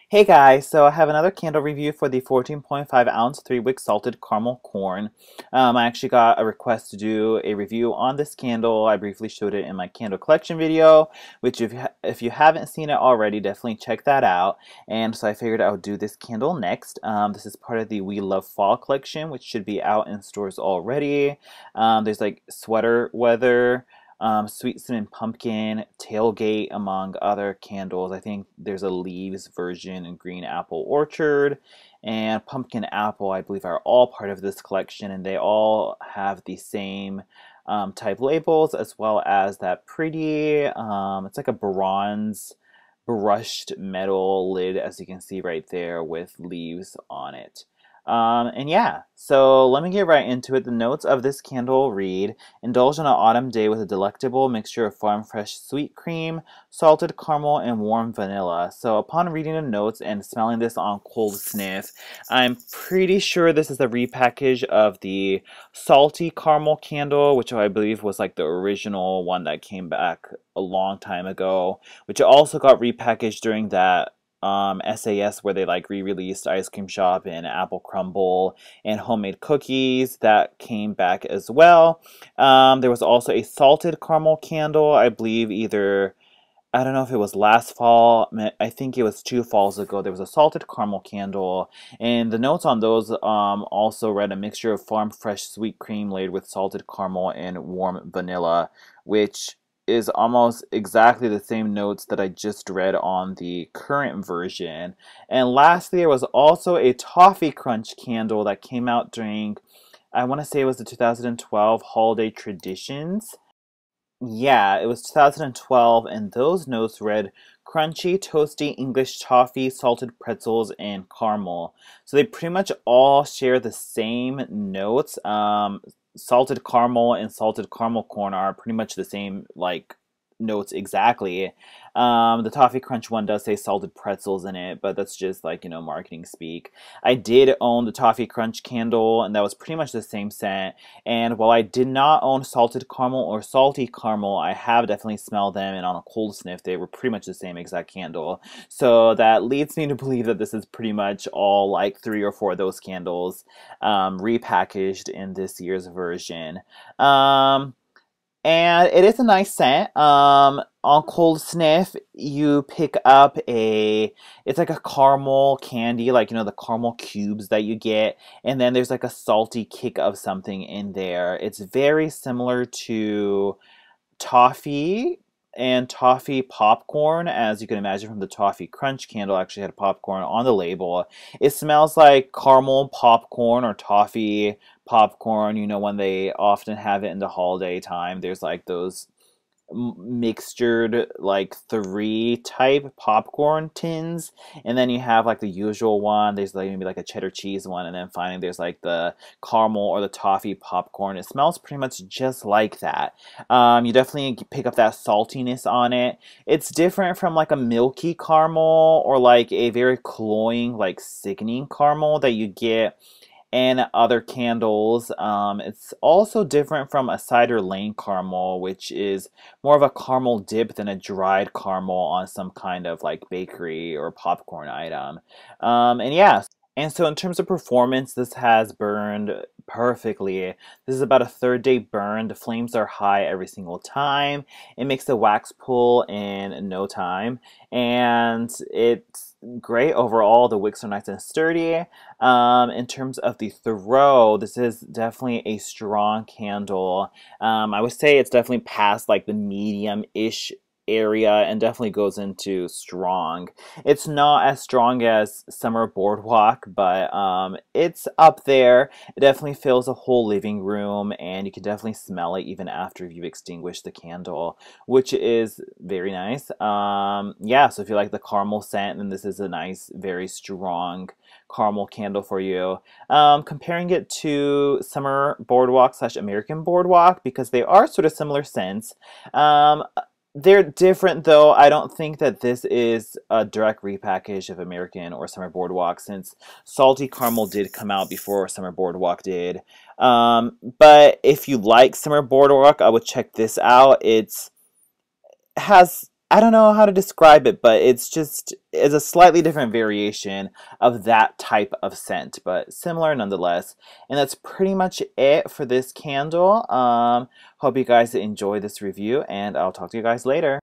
Hey guys, so I have another candle review for the 14.5 ounce 3-wick salted caramel corn. I actually got a request to do a review on this candle. I briefly showed it in my candle collection video, which if you haven't seen it already, definitely check that out. And so I figured I would do this candle next. This is part of the We Love Fall collection, which should be out in stores already. There's like sweater weather, Sweet Cinnamon Pumpkin, Tailgate, among other candles. I think there's a Leaves version and Green Apple Orchard and Pumpkin Apple, I believe, are all part of this collection, and they all have the same type labels, as well as that pretty, it's like a bronze brushed metal lid, as you can see right there, with leaves on it. And yeah, so let me get right into it. The notes of this candle read, indulge on an autumn day with a delectable mixture of farm fresh sweet cream, salted caramel, and warm vanilla. So upon reading the notes and smelling this on cold sniff, I'm pretty sure this is a repackage of the salty caramel candle, which I believe was like the original one that came back a long time ago, which also got repackaged during that SAS where they like re-released Ice Cream Shop and Apple Crumble and Homemade Cookies that came back as well. There was also a salted caramel candle, I believe either, I don't know if it was last fall, I think it was 2 falls ago. There was a salted caramel candle, and the notes on those also read a mixture of farm fresh sweet cream layered with salted caramel and warm vanilla, which is almost exactly the same notes that I just read on the current version. And lastly, there was also a Toffee Crunch candle that came out during, I want to say it was the 2012 Holiday Traditions. Yeah, it was 2012, and those notes read crunchy, toasty English toffee, salted pretzels, and caramel. So they pretty much all share the same notes. Salted caramel and salted caramel corn are pretty much the same, like, notes exactly. The Toffee Crunch one does say salted pretzels in it, but that's just like, marketing speak. I did own the Toffee Crunch candle, and that was pretty much the same scent. And while I did not own salted caramel or salty caramel, I have definitely smelled them, and on a cold sniff, they were pretty much the same exact candle. So that leads me to believe that this is pretty much all like 3 or 4 of those candles repackaged in this year's version. And it is a nice scent. On cold sniff, you pick up it's like a caramel candy, like, the caramel cubes that you get. And then there's like a salty kick of something in there. It's very similar to toffee and toffee popcorn, as you can imagine from the Toffee Crunch candle. Actually had popcorn on the label. It smells like caramel popcorn or toffee popcorn, when they often have it in the holiday time. There's like those mixtured like 3 type popcorn tins, and then you have like the usual one. There's like maybe like a cheddar cheese one, and then finally there's like the caramel or the toffee popcorn. It smells pretty much just like that. You definitely pick up that saltiness on it. It's different from like a milky caramel or like a very cloying, like sickening caramel that you get and other candles. It's also different from a cider lane caramel, which is more of a caramel dip than a dried caramel on some kind of like bakery or popcorn item. And yeah, and so in terms of performance, this has burned perfectly. This is about a third day burn. The flames are high every single time. It makes the wax pull in no time, and it's great overall. The wicks are nice and sturdy. In terms of the throw, this is definitely a strong candle. I would say it's definitely past like the medium-ish area and definitely goes into strong. It's not as strong as Summer Boardwalk, but it's up there. It definitely fills a whole living room, and you can definitely smell it even after you've extinguished the candle, which is very nice. Yeah, so if you like the caramel scent, then this is a nice, very strong caramel candle for you. Comparing it to Summer Boardwalk slash American Boardwalk, because they are sort of similar scents. They're different though. I don't think that this is a direct repackage of American or Summer Boardwalk, since Salty Caramel did come out before Summer Boardwalk did. But if you like Summer Boardwalk, I would check this out. Has I don't know how to describe it, but it's a slightly different variation of that type of scent, but similar nonetheless. And that's pretty much it for this candle. Hope you guys enjoy this review, and I'll talk to you guys later.